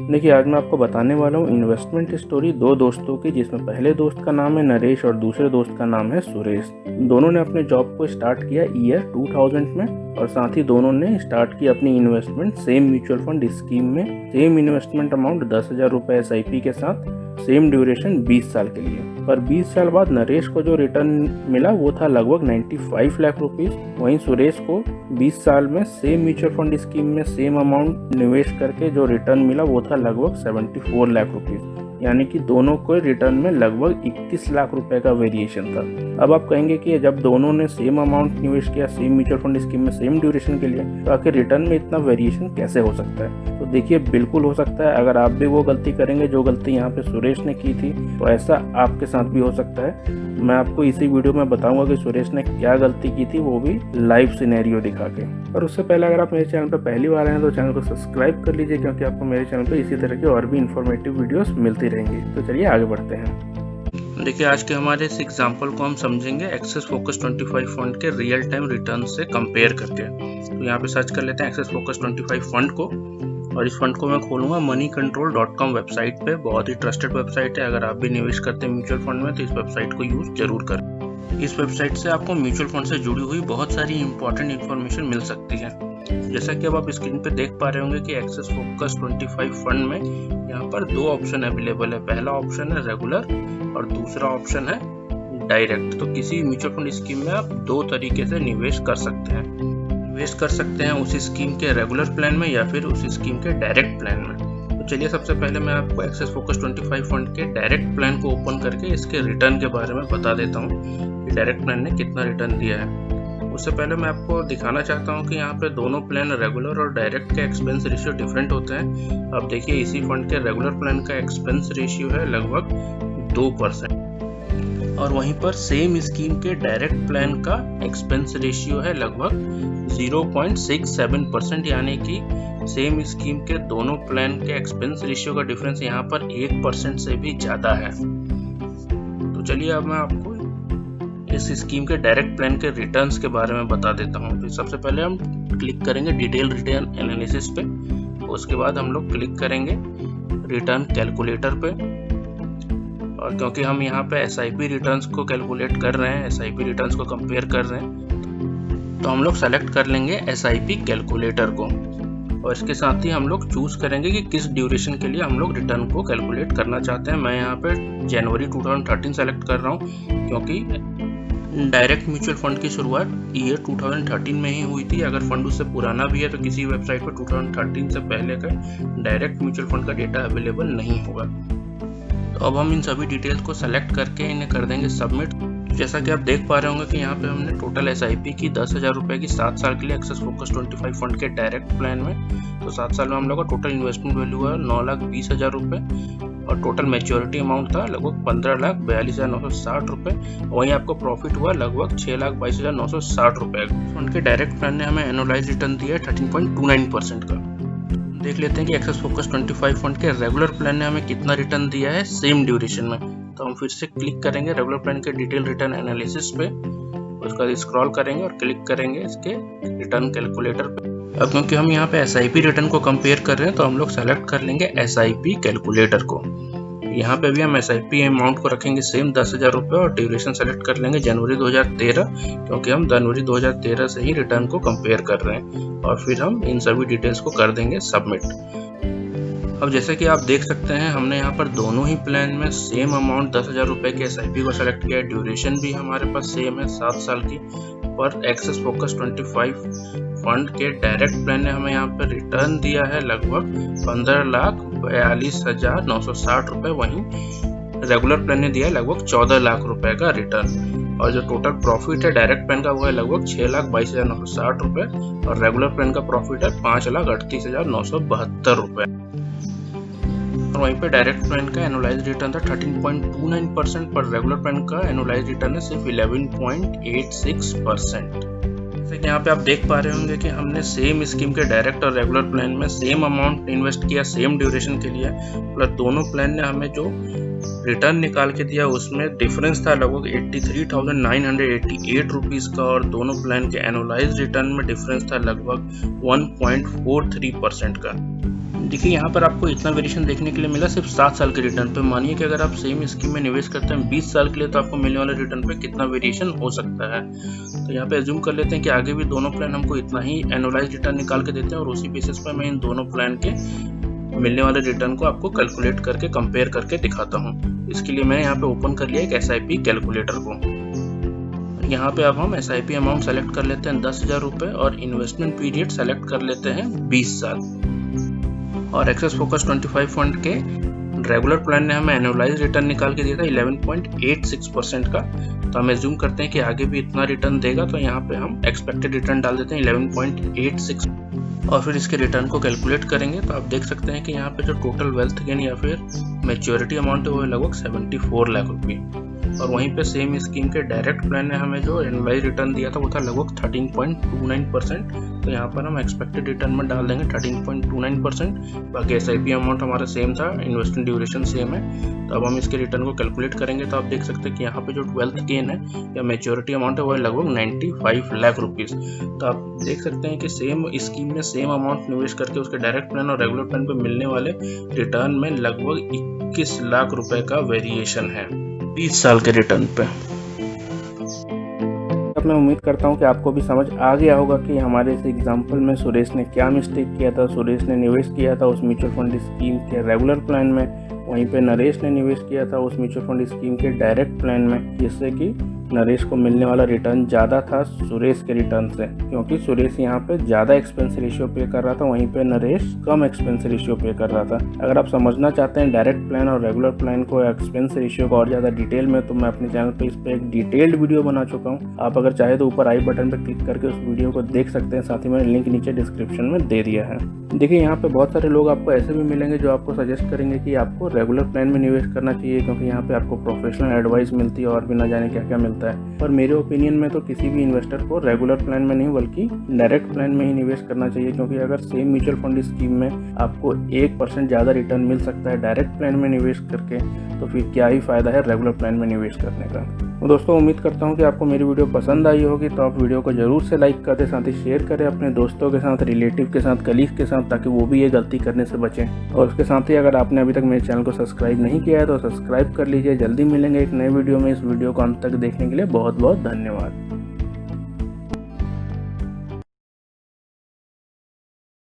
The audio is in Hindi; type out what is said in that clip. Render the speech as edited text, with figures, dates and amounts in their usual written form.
देखिए आज मैं आपको बताने वाला हूँ इन्वेस्टमेंट स्टोरी दो दोस्तों की, जिसमें पहले दोस्त का नाम है नरेश और दूसरे दोस्त का नाम है सुरेश। दोनों ने अपने जॉब को स्टार्ट किया ईयर 2000 में और साथ ही दोनों ने स्टार्ट की अपनी investment same mutual fund scheme में। सेम इन्वेस्टमेंट अमाउंट 10,000 रुपये SIP के साथ, सेम ड्यूरेशन 20 साल के लिए। पर 20 साल बाद नरेश को जो रिटर्न मिला वो था लगभग 95 लाख रुपीस। वहीं सुरेश को 20 साल में सेम म्यूचुअल फंड स्कीम में सेम अमाउंट निवेश करके जो रिटर्न मिला वो था लगभग 74 लाख रुपीस। यानी कि दोनों को रिटर्न में लगभग 21 लाख रुपए का वेरिएशन था। अब आप कहेंगे कि जब दोनों ने सेम अमाउंट निवेश किया सेम म्यूचुअल फंड स्कीम में सेम ड्यूरेशन के लिए, तो आखिर रिटर्न में इतना वेरिएशन कैसे हो सकता है? तो देखिए बिल्कुल हो सकता है। अगर आप भी वो गलती करेंगे जो गलती यहाँ पे सुरेश ने की थी, तो ऐसा आपके साथ भी हो सकता है। मैं आपको इसी वीडियो में बताऊंगा कि सुरेश ने क्या गलती की थी, वो भी लाइव सिनेरियो दिखा के। और उससे पहले अगर आप मेरे चैनल पर पहली बार आए हैं तो चैनल को सब्सक्राइब कर लीजिए, क्योंकि आपको मेरे चैनल पर इसी तरह के और भी इन्फॉर्मेटिव वीडियोस मिलती रहेंगी। तो चलिए आगे बढ़ते हैं। देखिए आज के हमारे इस एग्जाम्पल को हम समझेंगे एक्सेस फोकस 25 फंड के रियल टाइम रिटर्न से कंपेयर करके। तो यहाँ पे सर्च कर लेते हैं एक्सेस फोकस 25 फंड को, और इस फंड को मैं खोलूंगा moneycontrol.com वेबसाइट पे। बहुत ही ट्रस्टेड वेबसाइट है। अगर आप भी निवेश करते हैं म्यूचुअल फंड में तो इस वेबसाइट को यूज जरूर करें। इस वेबसाइट से आपको म्यूचुअल फंड से जुड़ी हुई बहुत सारी इंपॉर्टेंट इन्फॉर्मेशन मिल सकती है। जैसा कि अब आप स्क्रीन पे देख पा रहे होंगे कि एक्सेस फोकस 25 फंड में यहाँ पर दो ऑप्शन अवेलेबल है। पहला ऑप्शन है रेगुलर और दूसरा ऑप्शन है डायरेक्ट। तो किसी म्यूचुअल फंड स्कीम में आप दो तरीके से निवेश कर सकते हैं। निवेश कर सकते हैं उस स्कीम के रेगुलर प्लान में या फिर उस स्कीम के डायरेक्ट प्लान में। तो चलिए सबसे पहले मैं आपको एक्सेस फोकस 25 फंड के डायरेक्ट प्लान को ओपन करके इसके रिटर्न के बारे में बता देता हूँ कि डायरेक्ट प्लान ने कितना रिटर्न दिया है। उससे पहले मैं आपको दिखाना चाहता हूँ कि यहाँ पे दोनों प्लान रेगुलर और डायरेक्ट का एक्सपेंस रेशियो डिफरेंट होते हैं। अब देखिए इसी फंड के रेगुलर प्लान का एक्सपेंस रेशियो है लगभग 2%, और वहीं पर सेम स्कीम के डायरेक्ट प्लान का एक्सपेंस रेशियो है लगभग 0.67%। यानी कि सेम स्कीम के दोनों प्लान के एक्सपेंस रेशियो का डिफरेंस यहाँ पर 1% से भी ज्यादा है। तो चलिए अब मैं आपको इस स्कीम के डायरेक्ट प्लान के रिटर्न्स के बारे में बता देता हूँ। तो सबसे पहले हम क्लिक करेंगे डिटेल रिटर्न एनालिसिस पे, उसके बाद हम लोग क्लिक करेंगे रिटर्न कैलकुलेटर पे। और क्योंकि हम यहाँ पे SIP रिटर्न्स को कैलकुलेट कर रहे हैं, SIP रिटर्न्स को कंपेयर कर रहे हैं, तो हम लोग सेलेक्ट कर लेंगे SIP कैलकुलेटर को। और इसके साथ ही हम लोग चूज करेंगे कि किस ड्यूरेशन के लिए हम लोग रिटर्न को कैलकुलेट करना चाहते हैं। मैं यहाँ पे जनवरी 2013 सेलेक्ट कर रहा हूँ, क्योंकि डायरेक्ट म्यूचुअल फंड की शुरुआत ईयर 2013 में ही हुई थी। अगर फंड उससे पुराना भी है तो किसी वेबसाइट पर 2013 से पहले का डायरेक्ट म्यूचुअल फंड का डेटा अवेलेबल नहीं होगा। तो अब हम इन सभी डिटेल्स को सेलेक्ट करके इन्हें कर देंगे सबमिट। जैसा कि आप देख पा रहे होंगे कि यहाँ पे हमने टोटल SIP की 10,000 रुपये की 7 साल के लिए एक्सेस फोकस 25 फंड के डायरेक्ट प्लान में। तो 7 साल में हम लोग का टोटल इन्वेस्टमेंट वैल्यू है 9,20,000 रुपये, और टोटल मैच्योरिटी अमाउंट था लगभग 15,42,960 रुपये। वहीं आपको प्रॉफिट हुआ लगभग 6,22,960 रुपये। फंड के डायरेक्ट प्लान ने हमें एनुअलाइज रिटर्न दिया है 13.29% का। देख लेते हैं कि एक्सेस फोकस 25 फंड के रेगुलर प्लान ने हमें कितना रिटर्न दिया है सेम ड्यूरेशन में। तो हम फिर से क्लिक करेंगे रेगुलर प्लान के डिटेल रिटर्न एनालिसिस पे, उसका स्क्रॉल करेंगे और क्लिक करेंगे इसके रिटर्न कैलकुलेटर पे। अब क्योंकि हम यहाँ पे SIP रिटर्न को कंपेयर कर रहे हैं तो हम लोग सेलेक्ट कर लेंगे SIP कैलकुलेटर को। यहाँ पे भी हम SIP अमाउंट को रखेंगे सेम 10,000 रुपये और ड्यूरेशन सेलेक्ट कर लेंगे जनवरी 2013, क्योंकि हम जनवरी 2013 से ही रिटर्न को कंपेयर कर रहे हैं। और फिर हम इन सभी डिटेल्स को कर देंगे सबमिट। अब जैसे कि आप देख सकते हैं हमने यहाँ पर दोनों ही प्लान में सेम अमाउंट 10,000 रुपये के SIP को सेलेक्ट किया है। ड्यूरेशन भी हमारे पास सेम है 7 साल की। पर एक्सेस फोकस 25 फंड के डायरेक्ट प्लान ने हमें यहाँ पर रिटर्न दिया है लगभग 15,42,960 रुपये। वहीं रेगुलर प्लान ने दिया है लगभग 14 लाख रुपए का रिटर्न। और जो टोटल प्रॉफिट है डायरेक्ट प्लान का वो है लगभग 6,22,960 रुपये, और रेगुलर प्लान का प्रॉफिट है 5,38,972 रुपये। और वहीं पे डायरेक्ट प्लान का एनुअलाइज रिटर्न था 13.29%, पर रेगुलर प्लान का एनुअलाइज रिटर्न है सिर्फ 11.86%। जैसे कि यहाँ पे आप देख पा रहे होंगे कि हमने सेम स्कीम के डायरेक्ट और रेगुलर प्लान में सेम अमाउंट इन्वेस्ट किया सेम ड्यूरेशन के लिए, प्लस दोनों प्लान ने हमें जो रिटर्न निकाल के दिया उसमें डिफरेंस था लगभग 83,988 रुपीज़ का, और दोनों प्लान के एनुअलाइज रिटर्न में डिफरेंस था लगभग 1.43% का। देखिए यहाँ पर आपको इतना वेरिएशन देखने के लिए मिला सिर्फ 7 साल के रिटर्न पे। मानिए कि अगर आप सेम स्कीम में निवेश करते हैं 20 साल के लिए, तो आपको मिलने वाले रिटर्न पे कितना वेरिएशन हो सकता है। तो यहाँ पे एज्यूम कर लेते हैं कि आगे भी दोनों प्लान हमको इतना ही एनुअलाइज रिटर्न निकाल के देते हैं, और उसी बेसिस पर मैं इन दोनों प्लान के मिलने वाले रिटर्न को आपको कैलकुलेट करके कंपेयर करके दिखाता हूँ। इसके लिए मैंने यहाँ पे ओपन कर लिया एक SIP कैलकुलेटर को। यहाँ पे अब हम SIP अमाउंट सेलेक्ट कर लेते हैं 10,000 रुपये, और इन्वेस्टमेंट पीरियड सेलेक्ट कर लेते हैं 20 साल। और एक्सेस फोकस 25 फंड के रेगुलर प्लान ने हमें एनुअलाइज रिटर्न निकाल के दिया था 11.86% का। तो हम एज्यूम करते हैं कि आगे भी इतना रिटर्न देगा, तो यहाँ पे हम एक्सपेक्टेड रिटर्न डाल देते हैं 11.86, और फिर इसके रिटर्न को कैलकुलेट करेंगे। तो आप देख सकते हैं कि यहाँ पे जो टोटल वेल्थ गेन या फिर मैच्योरिटी अमाउंट है वो है लगभग 74 लाख रुपये। और वहीं पे सेम स्कीम के डायरेक्ट प्लान ने हमें जो एनुअलाइज रिटर्न दिया था वो था लगभग 13.29%। तो यहाँ पर हम एक्सपेक्टेड रिटर्न में डाल देंगे 13.29%। बाकी SIP अमाउंट हमारा सेम था, इन्वेस्टमेंट ड्यूरेशन सेम है। तो अब हम इसके रिटर्न को कैलकुलेट करेंगे। तो आप देख सकते हैं कि यहाँ पे जो वेल्थ गेन है या मैच्योरिटी अमाउंट है वो है लगभग 95 लाख रुपीज़। तो आप देख सकते हैं कि सेम स्कीम में सेम अमाउंट निवेश करके उसके डायरेक्ट प्लान और रेगुलर प्लान पे मिलने वाले रिटर्न में लगभग 21 लाख रुपए का वेरिएशन है 20 साल के रिटर्न पे। अब मैं उम्मीद करता हूं कि आपको भी समझ आ गया होगा कि हमारे इस एग्जांपल में सुरेश ने क्या मिस्टेक किया था। सुरेश ने निवेश किया था उस म्यूचुअल फंड स्कीम के रेगुलर प्लान में, वहीं पे नरेश ने निवेश किया था उस म्यूचुअल फंड स्कीम के डायरेक्ट प्लान में, जिससे कि नरेश को मिलने वाला रिटर्न ज़्यादा था सुरेश के रिटर्न से, क्योंकि सुरेश यहाँ पे ज़्यादा एक्सपेंस रेशियो पे कर रहा था, वहीं पे नरेश कम एक्सपेंस रेशियो पे कर रहा था। अगर आप समझना चाहते हैं डायरेक्ट प्लान और रेगुलर प्लान को एक्सपेंस रेशियो को और ज़्यादा डिटेल में, तो मैं अपने चैनल पे इस पर एक डिटेल्ड वीडियो बना चुका हूँ। आप अगर चाहे तो ऊपर आई बटन पर क्लिक करके उस वीडियो को देख सकते हैं, साथ ही मैंने लिंक नीचे डिस्क्रिप्शन में दे दिया है। देखिए यहाँ पे बहुत सारे लोग आपको ऐसे भी मिलेंगे जो आपको सजेस्ट करेंगे कि आपको रेगुलर प्लान में निवेश करना चाहिए, क्योंकि यहाँ पे आपको प्रोफेशनल एडवाइस मिलती है और भी ना जाने क्या क्या मिलता है। पर मेरे ओपिनियन में तो किसी भी इन्वेस्टर को रेगुलर प्लान में नहीं बल्कि डायरेक्ट प्लान में ही निवेश करना चाहिए, क्योंकि अगर सेम म्यूचुअल फंड स्कीम में आपको 1% ज़्यादा रिटर्न मिल सकता है डायरेक्ट प्लान में निवेश करके, तो फिर क्या ही फायदा है रेगुलर प्लान में निवेश करने का। तो दोस्तों उम्मीद करता हूँ कि आपको मेरी वीडियो पसंद आई होगी। तो आप वीडियो को जरूर से लाइक कर दें, साथ ही शेयर करें अपने दोस्तों के साथ, रिलेटिव के साथ, कलीग के साथ, ताकि वो भी ये गलती करने से बचें। और उसके साथ ही अगर आपने अभी तक मेरे चैनल को सब्सक्राइब नहीं किया है तो सब्सक्राइब कर लीजिए। जल्दी मिलेंगे एक नए वीडियो में। इस वीडियो को अंत तक देखने के लिए बहुत बहुत धन्यवाद।